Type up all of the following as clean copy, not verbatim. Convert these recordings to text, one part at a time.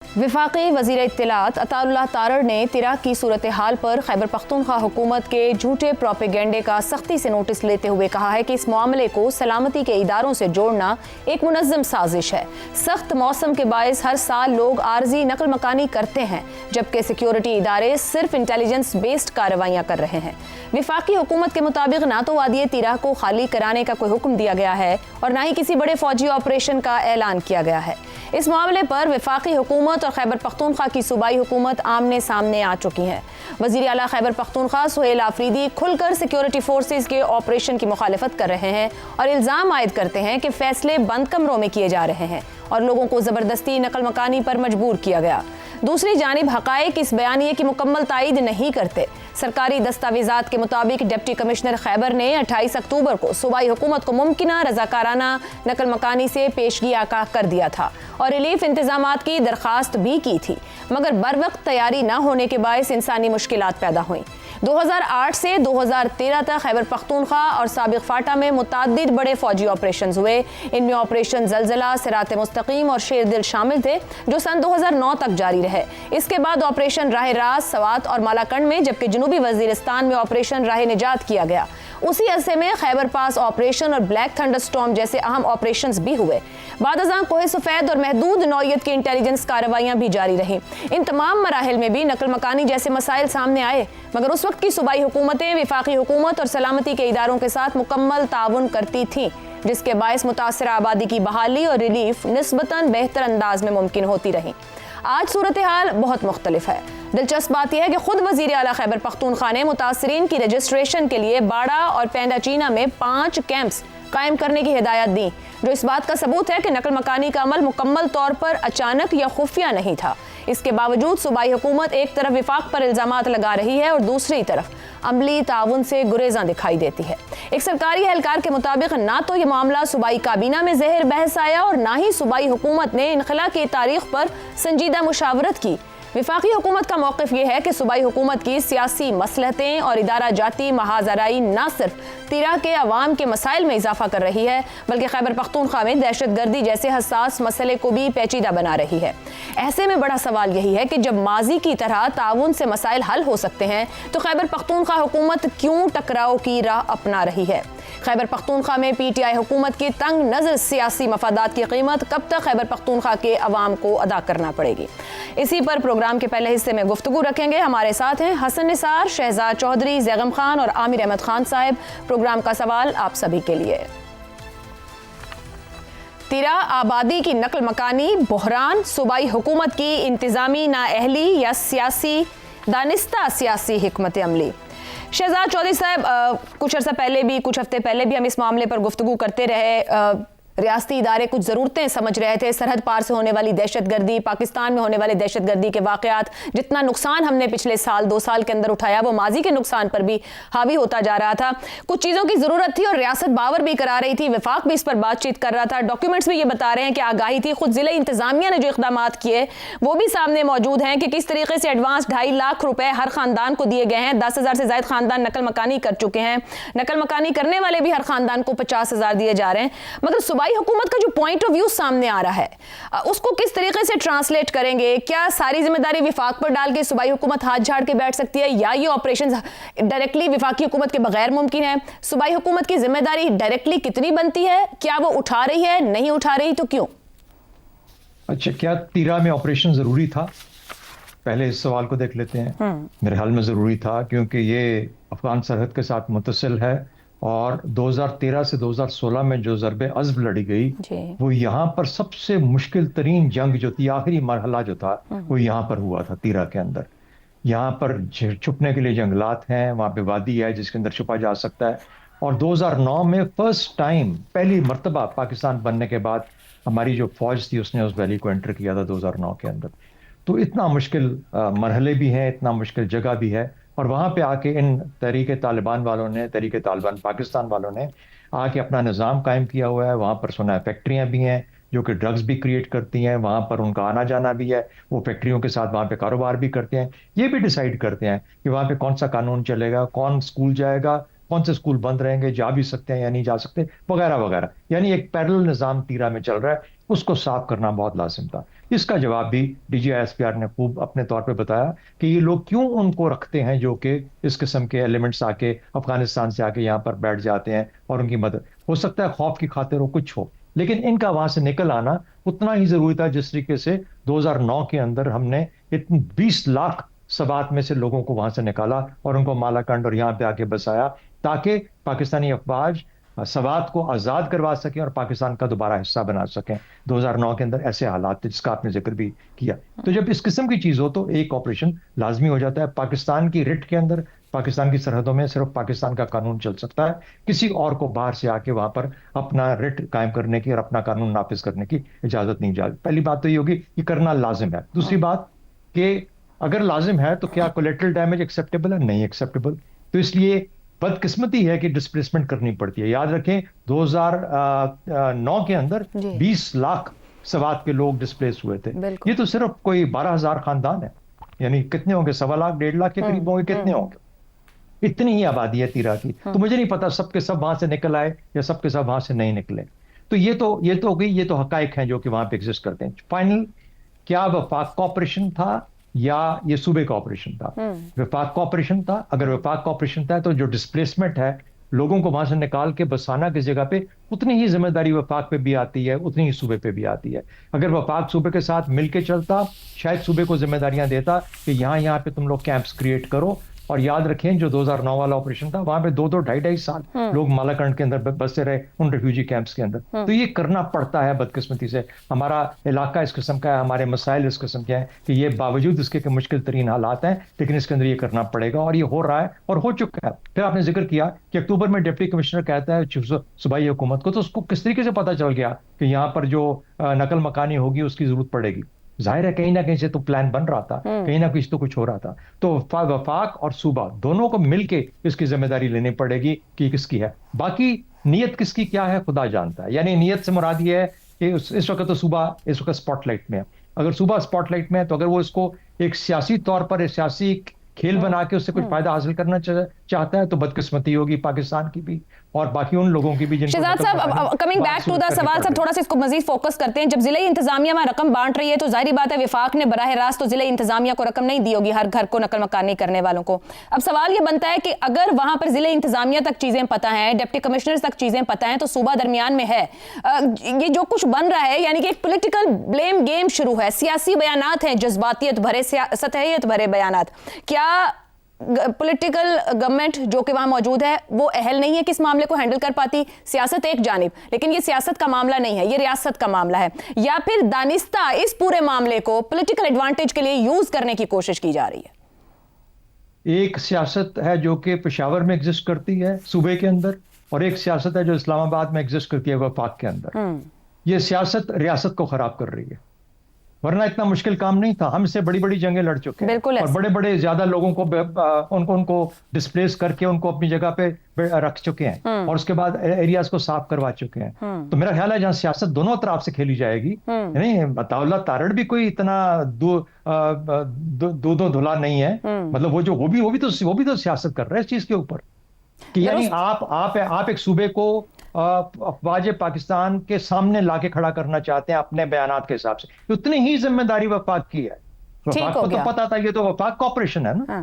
वफाकी वज़ीर इत्तलात अताउल्लाह तारड़ ने तिरा की सूरत हाल पर खैबर पख्तूनख्वा हुकूमत के झूठे प्रोपेगेंडे का सख्ती से नोटिस लेते हुए कहा है कि इस मामले को सलामती के इदारों से जोड़ना एक मुनज़्ज़म साजिश है। सख्त मौसम के बायस हर साल लोग आर्जी नकल मकानी करते हैं, जबकि सिक्योरिटी इदारे सिर्फ इंटेलिजेंस बेस्ड कार्रवाइयाँ कर रहे हैं। वफाकी हुकूमत के मुताबिक ना तो वादिय तिरा को खाली कराने का कोई हुक्म दिया गया है और ना ही किसी बड़े फौजी ऑपरेशन का ऐलान किया गया है। इस मामले पर वफाकी हुकूमत और खैबर पख्तूनख्वा की सूबाई हुकूमत आमने सामने आ चुकी हैं। वज़ीर आला खैबर पख्तूनख्वा सुहेल आफरीदी खुलकर सिक्योरिटी फोर्सेस के ऑपरेशन की मुखालफत कर रहे हैं और इल्ज़ाम आयद करते हैं कि फैसले बंद कमरों में किए जा रहे हैं और लोगों को ज़बरदस्ती नकल मकानी पर मजबूर किया गया। दूसरी जानिब हक़ाइक़ इस बयानिए की मुकम्मल तायीद नहीं करते। सरकारी दस्तावेज़ात के मुताबिक डिप्टी कमिश्नर खैबर ने 28 अक्टूबर को सूबाई हुकूमत को मुमकिना रज़ाकाराना नकल मकानी से पेशगी आगाह कर दिया था और रिलीफ इंतजामात की दरख्वास्त भी की थी, मगर बर वक्त तैयारी न होने के बायस इंसानी मुश्किलात पैदा हुई। 2008 से 2013 तक खैबर पख्तूनख्वा और साबिक फाटा में मुतअद्दिद बड़े फौजी ऑपरेशन हुए। इनमें ऑपरेशन ज़लज़ला, सिरात मुस्तकीम और शेर दिल शामिल थे, जो सन 2009 तक जारी रहे। इसके बाद ऑपरेशन राह रास, सवात और मालाकंड में, जबकि जनूबी वज़ीरिस्तान में ऑपरेशन राह निजात किया गया। उसी अरसे में खैबर पास ऑपरेशन और ब्लैक थंडरस्टॉर्म जैसे अहम ऑपरेशंस भी हुए। बाद अज़ां कोहे सफ़ेद और महदूद नौइयत की इंटेलिजेंस कार्रवाइयाँ भी जारी रहीं। इन तमाम मराहिल में भी नकल मकानी जैसे मसाइल सामने आए, मगर उस वक्त की सूबाई हुकूमतें वफाकी हुकूमत और सलामती के इदारों के साथ मुकम्मल ताउन करती थीं, जिसके बायस मुतासरा आबादी की बहाली और रिलीफ निस्बतन बेहतर अंदाज में मुमकिन होती रही। आज सूरत हाल बहुत मुख्तलिफ है। दिलचस्प बात यह है कि खुद वज़ीर आला खैबर पख्तूनख्वा ने मुतासरीन की रजिस्ट्रेशन के लिए बाड़ा और पेंडाचीना में 5 कैंप्स कायम करने की हिदायत दी, जो इस बात का सबूत है कि नकल मकानी का अमल मुकम्मल तौर पर अचानक या खुफिया नहीं था। इसके बावजूद सूबाई हुकूमत एक तरफ विफाक पर इल्ज़ामात लगा रही है और दूसरी तरफ अमली ताउन से गुरेज़ां दिखाई देती है। एक सरकारी एहलकार के मुताबिक ना तो ये मामला सूबाई काबीना में ज़हर बहस आया और ना ही सूबाई हुकूमत ने इनखला की तारीख पर संजीदा मुशावरत की। वफाकी हुकूमत का मौक़िफ़ ये है कि सूबाई हुकूमत की सियासी मसलहतें और इदारा जाती महाजराई न सिर्फ तिरा के अवाम के मसाइल में इजाफा कर रही है, बल्कि खैबर पख्तूनख्वा में दहशत गर्दी जैसे हसास मसले को भी पेचीदा बना रही है। ऐसे में बड़ा सवाल यही है कि जब माजी की तरह ताउन से मसाइल हल हो सकते हैं, तो खैबर पख्तूनख्वा हुकूमत क्यों टकराव की राह अपना रही है? खैबर पख्तूनख्वा में PTI हुकूमत की तंग नज़र सियासी मफादात की कीमत कब तक खैबर पख्तूनख्वा के अवाम को अदा करना पड़ेगी? इसी पर प्रोग्राम के पहले हिस्से में गुफ्तगू रखेंगे। हमारे साथ हैं हसन निसार, शहजाद चौधरी, जैगम खान और आमिर अहमद खान साहब। प्रोग्राम का सवाल आप सभी के लिए। तिरा आबादी की नकल मकानी बहरान सूबाई हुकूमत की इंतजामी नाअहली या सियासी दानिस्ता सियासी हिकमत अमली? शहजाद चौधरी साहब, कुछ अर्सा पहले भी, कुछ हफ्ते पहले भी हम इस मामले पर गुफ्तगू करते रहे। रियासती इदारे कुछ ज़रूरतें समझ रहे थे, सरहद पार से होने वाली दहशत गर्दी, पाकिस्तान में होने वाले दहशत गर्दी के वाक़यात, जितना नुकसान हमने पिछले साल 2 साल के अंदर उठाया, वो माजी के नुकसान पर भी हावी होता जा रहा था। कुछ चीज़ों की ज़रूरत थी और रियासत बावर भी करा रही थी, वफाक भी इस पर बातचीत कर रहा था, डॉक्यूमेंट्स भी ये बता रहे हैं कि आगाही थी। खुद ज़िले इंतज़ामिया ने जो इक़दाम किए वो भी सामने मौजूद हैं कि किस तरीके से एडवांस 2.5 लाख रुपए हर ख़ानदान को दिए गए हैं। 10,000 से ज़ायद ख़ानदान नकल मकानी कर चुके हैं। नकल मकानी करने वाले भी हर ख़ानदान को 50,000 दिए जा रहे हैं। मगर सूबाई हुकूमत का जो पॉइंट ऑफ व्यू सामने आ रहा है, उसको किस तरीके से ट्रांसलेट करेंगे? क्या सारी जिम्मेदारी विफाक पर डाल के सूबाई हुकूमत हाथ झाड़ के बैठ सकती है, या ये ऑपरेशन डायरेक्टली विफाकी हुकूमत के बगैर मुमकिन है? सूबाई हुकूमत की जिम्मेदारी डायरेक्टली कितनी बनती है? क्या वो उठा रही है? नहीं उठा रही तो क्यों? अच्छा, क्या तिरा में ऑपरेशन जरूरी था? पहले इस सवाल को देख लेते हैं। मेरे ख्याल में जरूरी था, क्योंकि ये अफगान सरहद के साथ मुत्तसिल है और 2013 से 2016 में जो ज़रबे अज़्ब लड़ी गई, वो यहाँ पर सबसे मुश्किल तरीन जंग जो थी, आखिरी मरहला जो था, वो यहाँ पर हुआ था तिरा के अंदर। यहाँ पर छुपने के लिए जंगलात हैं, वहाँ पे वादी है जिसके अंदर छुपा जा सकता है। और 2009 में फर्स्ट टाइम, पहली मर्तबा पाकिस्तान बनने के बाद हमारी जो फौज थी उसने उस वैली को एंटर किया था 2009 के अंदर। तो इतना मुश्किल मरहले भी हैं, इतना मुश्किल जगह भी है, और वहाँ पे आके इन तहरीक तालिबान वालों ने, तहरीक तालिबान पाकिस्तान वालों ने आके अपना निज़ाम कायम किया हुआ है। वहाँ पर सुना है फैक्ट्रियाँ भी हैं जो कि ड्रग्स भी क्रिएट करती हैं, वहाँ पर उनका आना जाना भी है, वो फैक्ट्रियों के साथ वहाँ पे कारोबार भी करते हैं। ये भी डिसाइड करते हैं कि वहाँ पे कौन सा कानून चलेगा, कौन स्कूल जाएगा, کون سے اسکول بند رہیں گے, جا بھی سکتے ہیں یا نہیں جا سکتے, وغیرہ وغیرہ. یعنی ایک پیرل نظام تیرا میں چل رہا ہے, اس کو صاف کرنا بہت لازم تھا. اس کا جواب بھی D G S P R نے خوب اپنے طور پہ بتایا کہ یہ لوگ کیوں ان کو رکھتے ہیں جو کہ اس قسم کے ایلیمنٹس آ کے افغانستان سے آ کے یہاں پر بیٹھ جاتے ہیں اور ان کی مدد, ہو سکتا ہے خوف کی خاطر ہو, کچھ ہو, لیکن ان کا وہاں سے نکل آنا اتنا ہی ضروری تھا جس طریقے سے 2009 کے اندر ہم نے 20 لاکھ سوات میں سے لوگوں کو وہاں سے نکالا اور ان کو مالاکنڈ اور یہاں پہ آ کے بسایا, تاکہ پاکستانی افواج سوات کو آزاد کروا سکیں اور پاکستان کا دوبارہ حصہ بنا سکیں. 2009 کے اندر ایسے حالات تھے جس کا آپ نے ذکر بھی کیا. تو جب اس قسم کی چیز ہو تو ایک آپریشن لازمی ہو جاتا ہے. پاکستان کی رٹ کے اندر, پاکستان کی سرحدوں میں صرف پاکستان کا قانون چل سکتا ہے, کسی اور کو باہر سے آ کے وہاں پر اپنا رٹ قائم کرنے کی اور اپنا قانون نافذ کرنے کی اجازت نہیں جاتی. پہلی بات تو یہ ہوگی یہ کرنا لازم ہے. دوسری بات کہ اگر لازم ہے تو کیا کولیٹرل ڈیمیج ایکسیپٹیبل ہے؟ نہیں ایکسیپٹیبل. تو اس لیے بدقسمتی ہے کہ ڈسپلیسمنٹ کرنی پڑتی ہے. یاد رکھیں 2009 کے اندر 20 لاکھ سوات کے لوگ ڈسپلیس ہوئے تھے. یہ تو صرف کوئی 12,000 خاندان ہے, یعنی کتنے ہوں گے, 1.25 لاکھ 1.5 لاکھ کے قریب ہوں گے, کتنے ہوں گے, اتنی ہی آبادی ہے تیرا کی. تو مجھے نہیں پتا سب کے سب وہاں سے نکل آئے یا سب کے سب وہاں سے نہیں نکلے. تو یہ تو ہو گئی, یہ تو حقائق ہیں جو کہ وہاں پہ ایگزسٹ کرتے ہیں. فائنل, کیا وفاق کا آپریشن تھا یا یہ صوبے کا آپریشن تھا؟ وفاق کا آپریشن تھا. اگر وفاق کا آپریشن تھا تو جو ڈسپلیسمنٹ ہے, لوگوں کو وہاں سے نکال کے بسانا کی جگہ پہ, اتنی ہی ذمہ داری وفاق پہ بھی آتی ہے, اتنی ہی صوبے پہ بھی آتی ہے. اگر وفاق صوبے کے ساتھ مل کے چلتا, شاید صوبے کو ذمہ داریاں دیتا کہ یہاں پہ تم لوگ کیمپس کریٹ کرو. اور یاد رکھیں جو 2009 والا آپریشن تھا, وہاں پہ 2-2 سال لوگ مالاکنڈ کے اندر بستے رہے ان ریفیوجی کیمپس کے اندر. تو یہ کرنا پڑتا ہے بدقسمتی سے. ہمارا علاقہ اس قسم کا ہے, ہمارے مسائل اس قسم کے ہیں کہ یہ باوجود اس کے کہ مشکل ترین حالات ہیں, لیکن اس کے اندر یہ کرنا پڑے گا, اور یہ ہو رہا ہے اور ہو چکا ہے. پھر آپ نے ذکر کیا کہ اکتوبر میں ڈپٹی کمشنر کہتا ہے صوبائی حکومت کو, تو اس کو کس طریقے سے پتا چل گیا کہ یہاں پر جو نقل مکانی ہوگی اس کی ضرورت پڑے گی؟ ظاہر ہے کہیں نہ کہیں سے تو پلان بن رہا تھا, کہیں نہ کہیں سے تو کچھ ہو رہا تھا. تو وفاق اور صوبہ دونوں کو مل کے اس کی ذمہ داری لینی پڑے گی کہ کس کی ہے. باقی نیت کس کی کیا ہے خدا جانتا ہے. یعنی نیت سے مراد یہ ہے کہ اس وقت تو صوبہ اس وقت اسپاٹ لائٹ میں ہے. اگر صوبہ اسپاٹ لائٹ میں ہے تو اگر وہ اس کو ایک سیاسی طور پر ایک سیاسی کھیل بنا کے اس سے کچھ فائدہ حاصل کرنا چاہتا ہے تو بدقسمتی ہوگی پاکستان کی بھی اور باقی ان لوگوں کی بھی. شہزاد صاحب, کمنگ بیک ٹو دا سوال صاحب, تھوڑا سا اس کو مزید فوکس کرتے ہیں. جب ضلعی انتظامیہ میں رقم بانٹ رہی ہے تو ظاہری بات ہے وفاق نے براہ راست تو ضلعی انتظامیہ کو رقم نہیں دی ہوگی ہر گھر کو نقل مکانی کرنے والوں کو. اب سوال یہ بنتا ہے کہ اگر وہاں پر ضلعی انتظامیہ تک چیزیں پتہ ہیں, ڈپٹی کمشنرز تک چیزیں پتہ ہیں, تو صوبہ درمیان میں ہے. یہ جو کچھ بن رہا ہے یعنی کہ ایک پولیٹیکل بلیم گیم شروع ہے, سیاسی بیانات ہیں, جذباتیت بھرے, سطحیت بھرے بیانات. کیا پولیٹیکل گورنمنٹ جو کہ وہاں موجود ہے وہ اہل نہیں ہے کہ اس معاملے کو ہینڈل کر پاتی؟ سیاست ایک جانب, لیکن یہ سیاست کا معاملہ نہیں ہے, یہ ریاست کا معاملہ ہے. یا پھر دانستہ اس پورے معاملے کو پولیٹیکل ایڈوانٹیج کے لیے یوز کرنے کی کوشش کی جا رہی ہے؟ ایک سیاست ہے جو کہ پشاور میں ایگزسٹ کرتی ہے صوبے کے اندر, اور ایک سیاست ہے جو اسلام آباد میں ایگزسٹ کرتی ہے وفاق کے اندر. یہ سیاست ریاست کو خراب کر رہی ہے, ورنہ اتنا مشکل کام نہیں تھا. ہم سے بڑی بڑی جنگیں لڑ چکے ہیں اور بڑے بڑے زیادہ لوگوں کو ان کو ڈسپلیس کر کے ان کو اپنی جگہ پہ رکھ چکے ہیں اور اس کے بعد ایریاز کو صاف کروا چکے ہیں. تو میرا خیال ہے جہاں سیاست دونوں طرف سے کھیلی جائے گی, نہیں عطاءاللہ تارڑ بھی کوئی اتنا دو دھلا نہیں ہے, مطلب وہ بھی تو سیاست کر رہے ہیں اس چیز کے اوپر کہ یعنی آپ ایک صوبے کو افواج پاکستان کے سامنے لا کے کھڑا کرنا چاہتے ہیں اپنے بیانات کے حساب سے. اتنی ہی ذمہ داری وفاق کی ہے. وفاق کو تو پتا تھا یہ تو وفاق کا آپریشن ہے نا,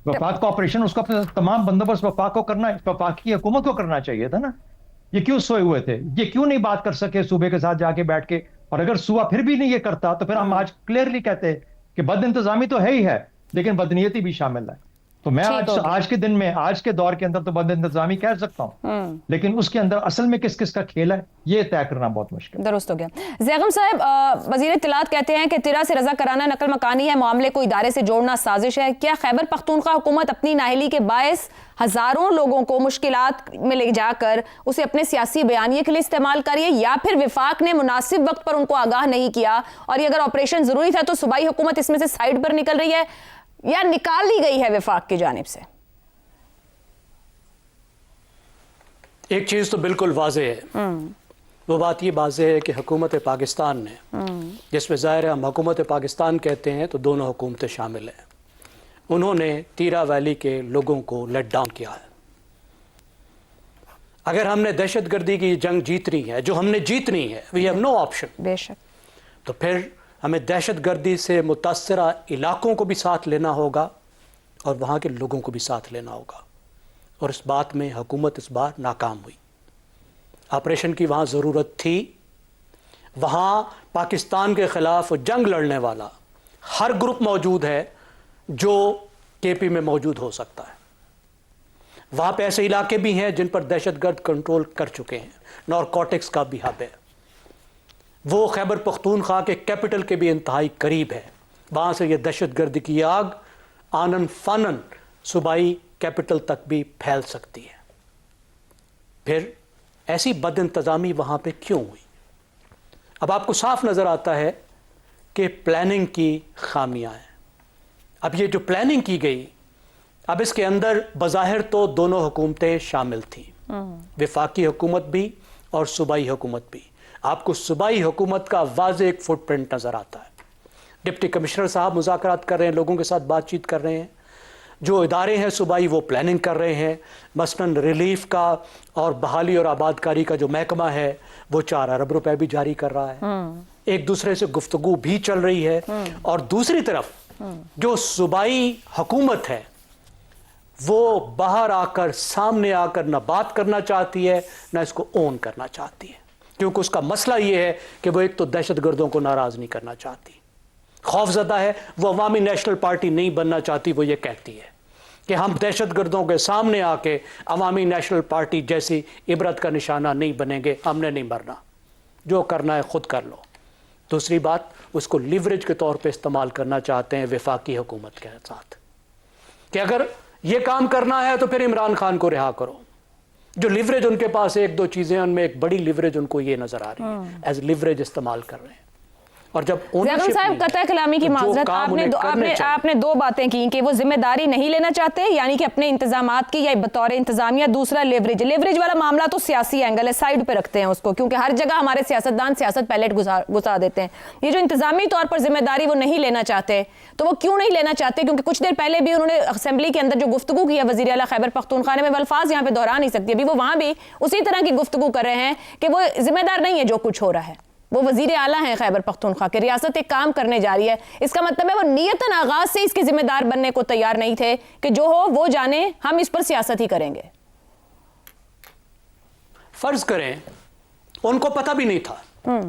وفاق کا آپریشن, اس کا تمام بندوبست وفاق کو کرنا, وفاق کی حکومت کو کرنا چاہیے تھا نا. یہ کیوں سوئے ہوئے تھے؟ یہ کیوں نہیں بات کر سکے صوبے کے ساتھ جا کے بیٹھ کے؟ اور اگر صوبہ پھر بھی نہیں یہ کرتا تو پھر ہم آج کلیئرلی کہتے ہیں کہ بد انتظامی تو ہے ہی ہے, لیکن بدنیتی بھی شامل ہے. تو میں آج کے دن میں, آج کے دور کے اندر تو بد انتظامی کہہ سکتا ہوں, لیکن اس کے اندر اصل میں کس کا کھیل ہے یہ طے کرنا بہت مشکل. درست ہو گیا. زیغم صاحب, وزیر اطلاعات کہتے ہیں کہ تیرا سے رضا کرانا نقل مکانی ہے, معاملے کو ادارے سے جوڑنا سازش ہے. کیا خیبر پختونخوا حکومت اپنی نااہلی کے باعث ہزاروں لوگوں کو مشکلات میں لے جا کر اسے اپنے سیاسی بیانیے کے لیے استعمال کر رہی ہے, یا پھر وفاق نے مناسب وقت پر ان کو آگاہ نہیں کیا اور یہ اگر آپریشن ضروری تھا تو صوبائی حکومت اس میں سے سائیڈ پر نکل رہی ہے یا نکال لی گئی ہے وفاق کی جانب سے؟ ایک چیز تو بالکل واضح ہے, وہ بات یہ واضح ہے کہ حکومت پاکستان نے, جس میں ظاہر ہے ہم حکومت پاکستان کہتے ہیں تو دونوں حکومتیں شامل ہیں, انہوں نے تیرا ویلی کے لوگوں کو لیٹ ڈاؤن کیا ہے. अगर हमने दहशत गर्दी की जंग जीतनी है, जो हमने जीतनी है, वी हैव नो ऑप्शन, बेशक, तो फिर हमें दहशत गर्दी से मुतासरा इलाकों को भी साथ लेना होगा और वहाँ के लोगों को भी साथ लेना होगा। और इस बात में हुकूमत इस बार नाकाम हुई। ऑपरेशन की वहाँ ज़रूरत थी, वहाँ पाकिस्तान के ख़िलाफ़ जंग लड़ने वाला हर ग्रुप मौजूद है जो केपी में मौजूद हो सकता है। वहाँ पे ऐसे इलाके भी हैं जिन पर दहशतगर्द कंट्रोल कर चुके हैं, नारकोटिक्स का भी हब है, वो खैबर पख्तूनख्वा के कैपिटल के भी इंतहाई करीब है। वहाँ से ये दहशतगर्द की आग आनन फानन सूबाई कैपिटल तक भी फैल सकती है। फिर ऐसी बदइंतज़ामी वहाँ पे क्यों हुई? अब आपको साफ नज़र आता है कि प्लानिंग की खामियां हैं। अब ये जो प्लानिंग की गई, अब इसके अंदर बज़ाहिर तो दोनों हुकूमतें शामिल थीं, वफाकी हुकूमत भी और सूबाई हुकूमत भी। आपको सूबाई हुकूमत का वाज़ेह एक फुटप्रिंट नज़र आता है। डिप्टी कमिश्नर साहब मुज़ाकरात कर रहे हैं, लोगों के साथ बातचीत कर रहे हैं। जो इदारे हैं सूबाई वो प्लानिंग कर रहे हैं। मसलन रिलीफ का और बहाली और आबादकारी का जो महकमा है वो 4 अरब रुपए भी जारी कर रहा है। एक दूसरे से गुफ्तगू भी चल रही है। और दूसरी तरफ जो सूबाई हुकूमत है वो बाहर आकर, सामने आकर न बात करना चाहती है, न इसको ओन करना चाहती है, क्योंकि उसका मसला ये है कि वो एक तो दहशतगर्दों को नाराज़ नहीं करना चाहती, खौफजदा है, वो अवामी नेशनल पार्टी नहीं बनना चाहती। वो ये कहती है कि हम दहशतगर्दों के सामने आके अवामी नेशनल पार्टी जैसी इबरत का निशाना नहीं बनेंगे, हमने नहीं मरना, जो करना है खुद कर लो। दूसरी बात, उसको लिवरेज के तौर पे इस्तेमाल करना चाहते हैं वफाकी हुकूमत के साथ कि अगर ये काम करना है तो फिर इमरान खान को रिहा करो। जो लिवरेज उनके पास है, 1-2 चीज़ें, उनमें एक बड़ी लिवरेज उनको ये नज़र आ रही है, एज लिवरेज इस्तेमाल कर रहे हैं। और जब ज़ैगम साहब, कतई कलामी की माजरत, आपने 2 बातें की कि वो जिम्मेदारी नहीं लेना चाहते, यानी कि अपने इंतजामात की या बतौर इंतजामिया। दूसरा लेवरेज वाला मामला तो सियासी एंगल है, साइड पे रखते हैं उसको, क्योंकि हर जगह हमारे सियासतदान सियासत पैलेट घुसा देते हैं। ये जो इंतजामी तौर पर जिम्मेदारी वो नहीं लेना चाहते, तो वो क्यों नहीं लेना चाहते? क्योंकि कुछ देर पहले भी उन्होंने असेंबली के अंदर जो गुफ्तगू की है वज़ीर आला खैबर पख्तूनख्वा ने, मैं अल्फाज यहाँ पे दोहरा नहीं सकती, अभी वो वहाँ भी उसी तरह की गुफ्तगू कर रहे हैं कि वो जिम्मेदार नहीं है जो कुछ हो रहा है। वो वजीर आला हैं खैबर पख्तूनख्वा के, रियासत एक काम करने जा रही है। इसका मतलब है वो नियतन आगाज से इसके जिम्मेदार बनने को तैयार नहीं थे कि जो हो वो जाने, हम इस पर सियासत ही करेंगे। फर्ज करें उनको पता भी नहीं था,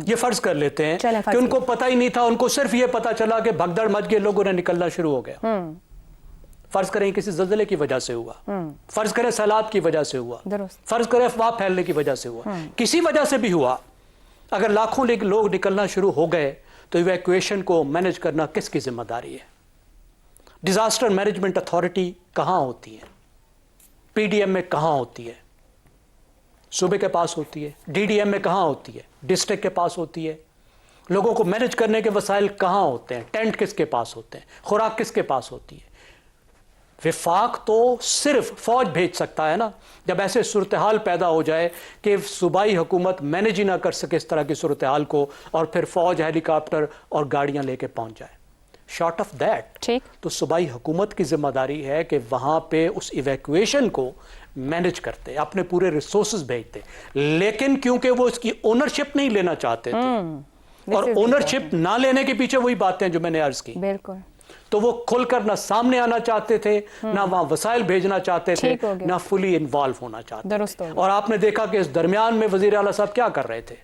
ये फर्ज कर लेते हैं कि उनको पता ही नहीं था, उनको सिर्फ ये पता चला कि भगदड़ मच गई, लोगों ने निकलना शुरू हो गया। फर्ज करें किसी ज़ल्ज़ले की वजह से हुआ, फर्ज करें सैलाब की वजह से हुआ, फर्ज करें अफवाह फैलने की वजह से हुआ, किसी वजह से भी हुआ। अगर लाखों लोग निकलना शुरू हो गए तो इवैक्यूएशन को मैनेज करना किसकी जिम्मेदारी है? डिजास्टर मैनेजमेंट अथॉरिटी कहाँ होती है? पीडीएम में कहाँ होती है? सूबे के पास होती है। डीडीएम में कहाँ होती है? डिस्ट्रिक्ट के पास होती है। लोगों को मैनेज करने के वसाइल कहाँ होते हैं? टेंट किसके पास होते हैं? खुराक किसके पास होती है? वफाक तो सिर्फ फौज भेज सकता है ना, जब ऐसे सूरत हाल पैदा हो जाए कि सूबाई हुकूमत मैनेज ही ना कर सके इस तरह की सूरत हाल को, और फिर फौज, हेलीकॉप्टर और गाड़ियां लेके पहुंच जाए। शॉर्ट ऑफ दैट, तो सूबाई हुकूमत की जिम्मेदारी है कि वहां पे उस इवैक्यूएशन को मैनेज करते, अपने पूरे रिसोर्सेज भेजते। लेकिन क्योंकि वो इसकी ओनरशिप नहीं लेना चाहते थे, और ओनरशिप ना लेने के पीछे वही बातें जो मैंने अर्ज की, बिल्कुल, तो वो खुलकर ना सामने आना चाहते थे, ना वहां वसाइल भेजना चाहते थे, ना फुली इन्वॉल्व होना चाहते थे। और आपने देखा कि इस दरमियान में वजीर आला साहब क्या कर रहे थे?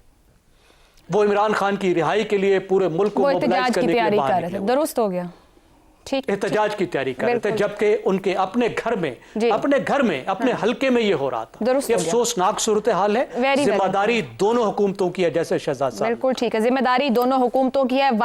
वो इमरान खान की रिहाई के लिए पूरे मुल्क को मोबिलाइज करने की बात कर रहे थे। दुरुस्त हो गया, ठीक, एहतजाज की तैयारी कर रहे थे, जबकि उनके अपने घर में अपने हल्के में ये हो रहा था। ये अफसोसनाक सूरत हाल है। जिम्मेदारी दोनों हुकूमतों की है, जैसे शहजाद साहब। बिल्कुल ठीक है, जिम्मेदारी दोनों हुकूमतों की है।